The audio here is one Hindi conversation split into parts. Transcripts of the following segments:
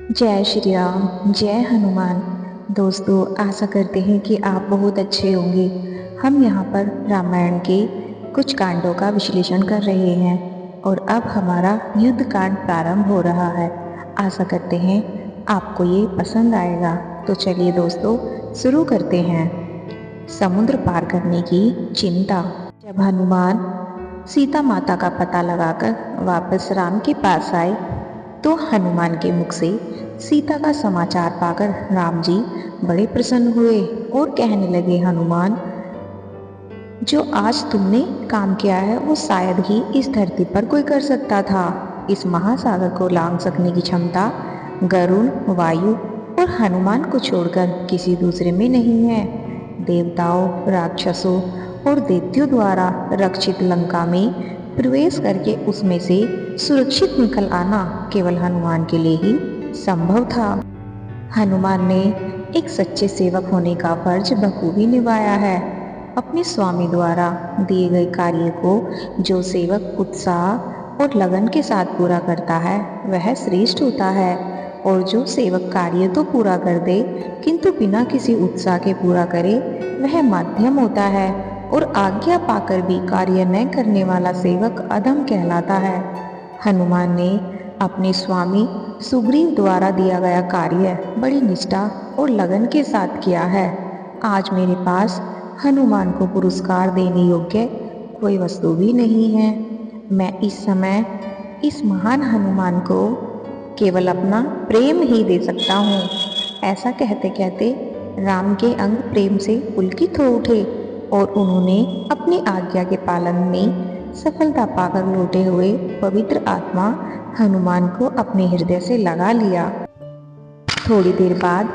जय श्री राम, जय हनुमान। दोस्तों, आशा करते हैं कि आप बहुत अच्छे होंगे। हम यहाँ पर रामायण के कुछ कांडों का विश्लेषण कर रहे हैं और अब हमारा युद्ध कांड प्रारंभ हो रहा है। आशा करते हैं आपको ये पसंद आएगा। तो चलिए दोस्तों, शुरू करते हैं। समुद्र पार करने की चिंता। जब हनुमान सीता माता का पता लगाकर वापस राम के पास आए तो हनुमान के मुख से सीता का समाचार पाकर राम जी बड़े प्रसन्न हुए और कहने लगे, हनुमान, जो आज तुमने काम किया है वो शायद ही इस धरती पर कोई कर सकता था। इस महासागर को लांघ सकने की क्षमता गरुड़, वायु और हनुमान को छोड़कर किसी दूसरे में नहीं है। देवताओं, राक्षसों और दैत्यों द्वारा रक्षित लंका में प्रवेश करके उसमें से सुरक्षित निकल आना केवल हनुमान के लिए ही संभव था। हनुमान ने एक सच्चे सेवक होने का फर्ज बखूबी निभाया है। अपने स्वामी द्वारा दिए गए कार्य को जो सेवक उत्साह और लगन के साथ पूरा करता है वह श्रेष्ठ होता है, और जो सेवक कार्य तो पूरा कर दे किंतु बिना किसी उत्साह के पूरा करे वह मध्यम होता है, और आज्ञा पाकर भी कार्य न करने वाला सेवक अधम कहलाता है। हनुमान ने अपने स्वामी सुग्रीव द्वारा दिया गया कार्य बड़ी निष्ठा और लगन के साथ किया है। आज मेरे पास हनुमान को पुरस्कार देने योग्य कोई वस्तु भी नहीं है। मैं इस समय इस महान हनुमान को केवल अपना प्रेम ही दे सकता हूँ। ऐसा कहते कहते राम के अंग प्रेम से पुलकित हो उठे और उन्होंने अपनी आज्ञा के पालन में सफलता पाकर लौटे हुए पवित्र आत्मा हनुमान को अपने हृदय से लगा लिया। थोड़ी देर बाद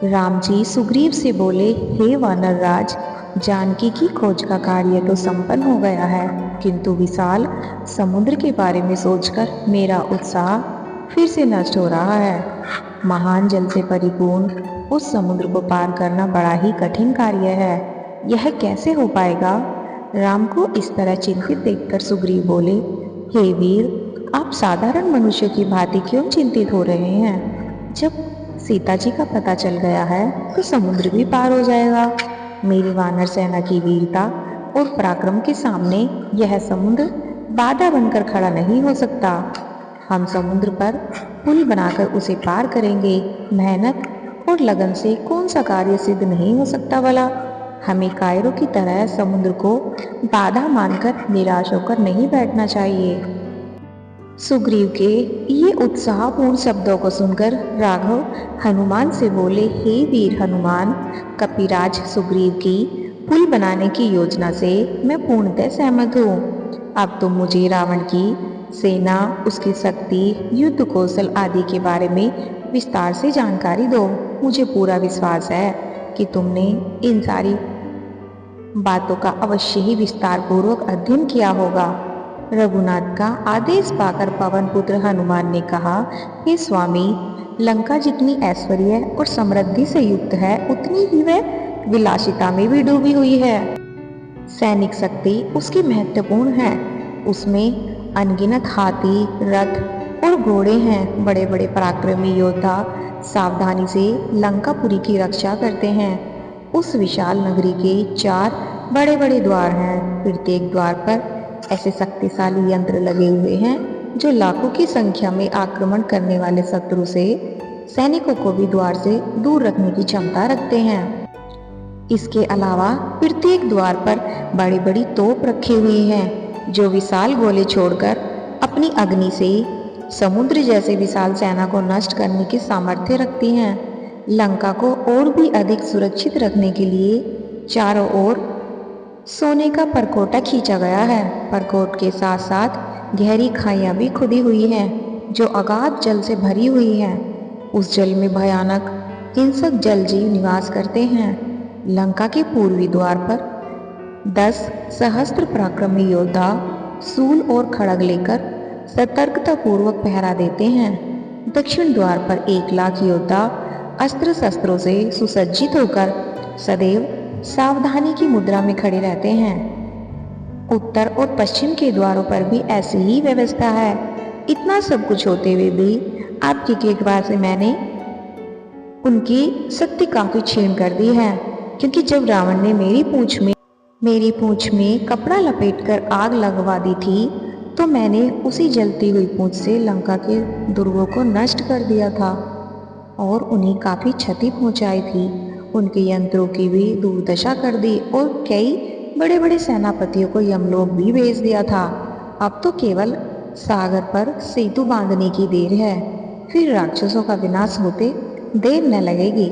राम जी सुग्रीव से बोले, हे वानर राज, जानकी की खोज का कार्य तो संपन्न हो गया है, किंतु विशाल समुद्र के बारे में सोचकर मेरा उत्साह फिर से नष्ट हो रहा है। महान जल से परिपूर्ण उस समुद्र को पार करना बड़ा ही कठिन कार्य है। यह कैसे हो पाएगा? राम को इस तरह चिंतित देखकर सुग्रीव बोले, हे वीर, आप साधारण मनुष्य की भांति क्यों चिंतित हो रहे हैं? जब सीता जी का पता चल गया है तो समुद्र भी पार हो जाएगा। मेरी वानर सेना की वीरता और पराक्रम के सामने यह समुद्र बाधा बनकर खड़ा नहीं हो सकता। हम समुद्र पर पुल बनाकर उसे पार करेंगे। मेहनत और लगन से कौन सा कार्य सिद्ध नहीं हो सकता भला? हमें कायरों की तरह समुद्र को बाधा मानकर निराश होकर नहीं बैठना चाहिए। सुग्रीव के ये उत्साहपूर्ण शब्दों को सुनकर राघव हनुमान से बोले, हे वीर हनुमान, कपिराज सुग्रीव की पुल बनाने की योजना से मैं पूर्णतः सहमत हूँ। अब तुम मुझे रावण की सेना, उसकी शक्ति, युद्ध कौशल आदि के बारे में विस्तार से जानकारी दो। मुझे पूरा विश्वास है कि तुमने इन सारी बातों का अवश्य ही विस्तार पूर्वक अध्ययन किया होगा। रघुनाथ का आदेश पाकर पवन पुत्र हनुमान ने कहा, हे स्वामी, लंका जितनी ऐश्वर्य और समृद्धि से युक्त है उतनी ही वह विलासिता में भी डूबी हुई है। सैनिक शक्ति उसकी महत्वपूर्ण है। उसमें अनगिनत हाथी, रथ और घोड़े हैं। बड़े बड़े पराक्रमी योद्धा सावधानी से लंकापुरी की रक्षा करते हैं। उस विशाल नगरी के 4 बड़े बड़े द्वार हैं। प्रत्येक द्वार पर ऐसे शक्तिशाली यंत्र लगे हुए हैं जो लाखों की संख्या में आक्रमण करने वाले शत्रु से सैनिकों को भी द्वार से दूर रखने की क्षमता रखते हैं। इसके अलावा प्रत्येक द्वार पर बड़ी बड़ी तोप रखी हुई हैं जो विशाल गोले छोड़कर अपनी अग्नि से समुद्र जैसे विशाल सेना को नष्ट करने की सामर्थ्य रखती हैं। लंका को और भी अधिक सुरक्षित रखने के लिए चारों ओर सोने का परकोटा खींचा गया है। परकोट के साथ साथ गहरी खाइयां भी खुदी हुई हैं जो अगाध जल से भरी हुई हैं। उस जल में भयानक हिंसक जलजीव निवास करते हैं। लंका के पूर्वी द्वार पर 10 सहस्त्र पराक्रमी योद्धा सूल और खड़ग लेकर सतर्कता पूर्वक पहरा देते हैं। दक्षिण द्वार पर 1 लाख योद्धा अस्त्र शस्त्रों से सुसज्जित होकर सदैव सावधानी की मुद्रा में खड़े रहते हैं। उत्तर और पश्चिम के द्वारों पर भी ऐसी ही व्यवस्था है। इतना सब कुछ होते हुए भी आपकी कृपा से मैंने उनकी शक्ति काफ़ी क्षीण कर दी है, क्योंकि जब रावण ने मेरी पूंछ में कपड़ा लपेटकर आग लगवा दी थी, तो मैंने उसी जलती हुई पूंछ से लंका के दुर्गों को नष्ट कर दिया था और उन्हें काफ़ी क्षति पहुंचाई थी। उनके यंत्रों की भी दुर्दशा कर दी और कई बड़े बड़े सेनापतियों को यमलोक भी भेज दिया था। अब तो केवल सागर पर सेतु बांधने की देर है, फिर राक्षसों का विनाश होते देर न लगेगी।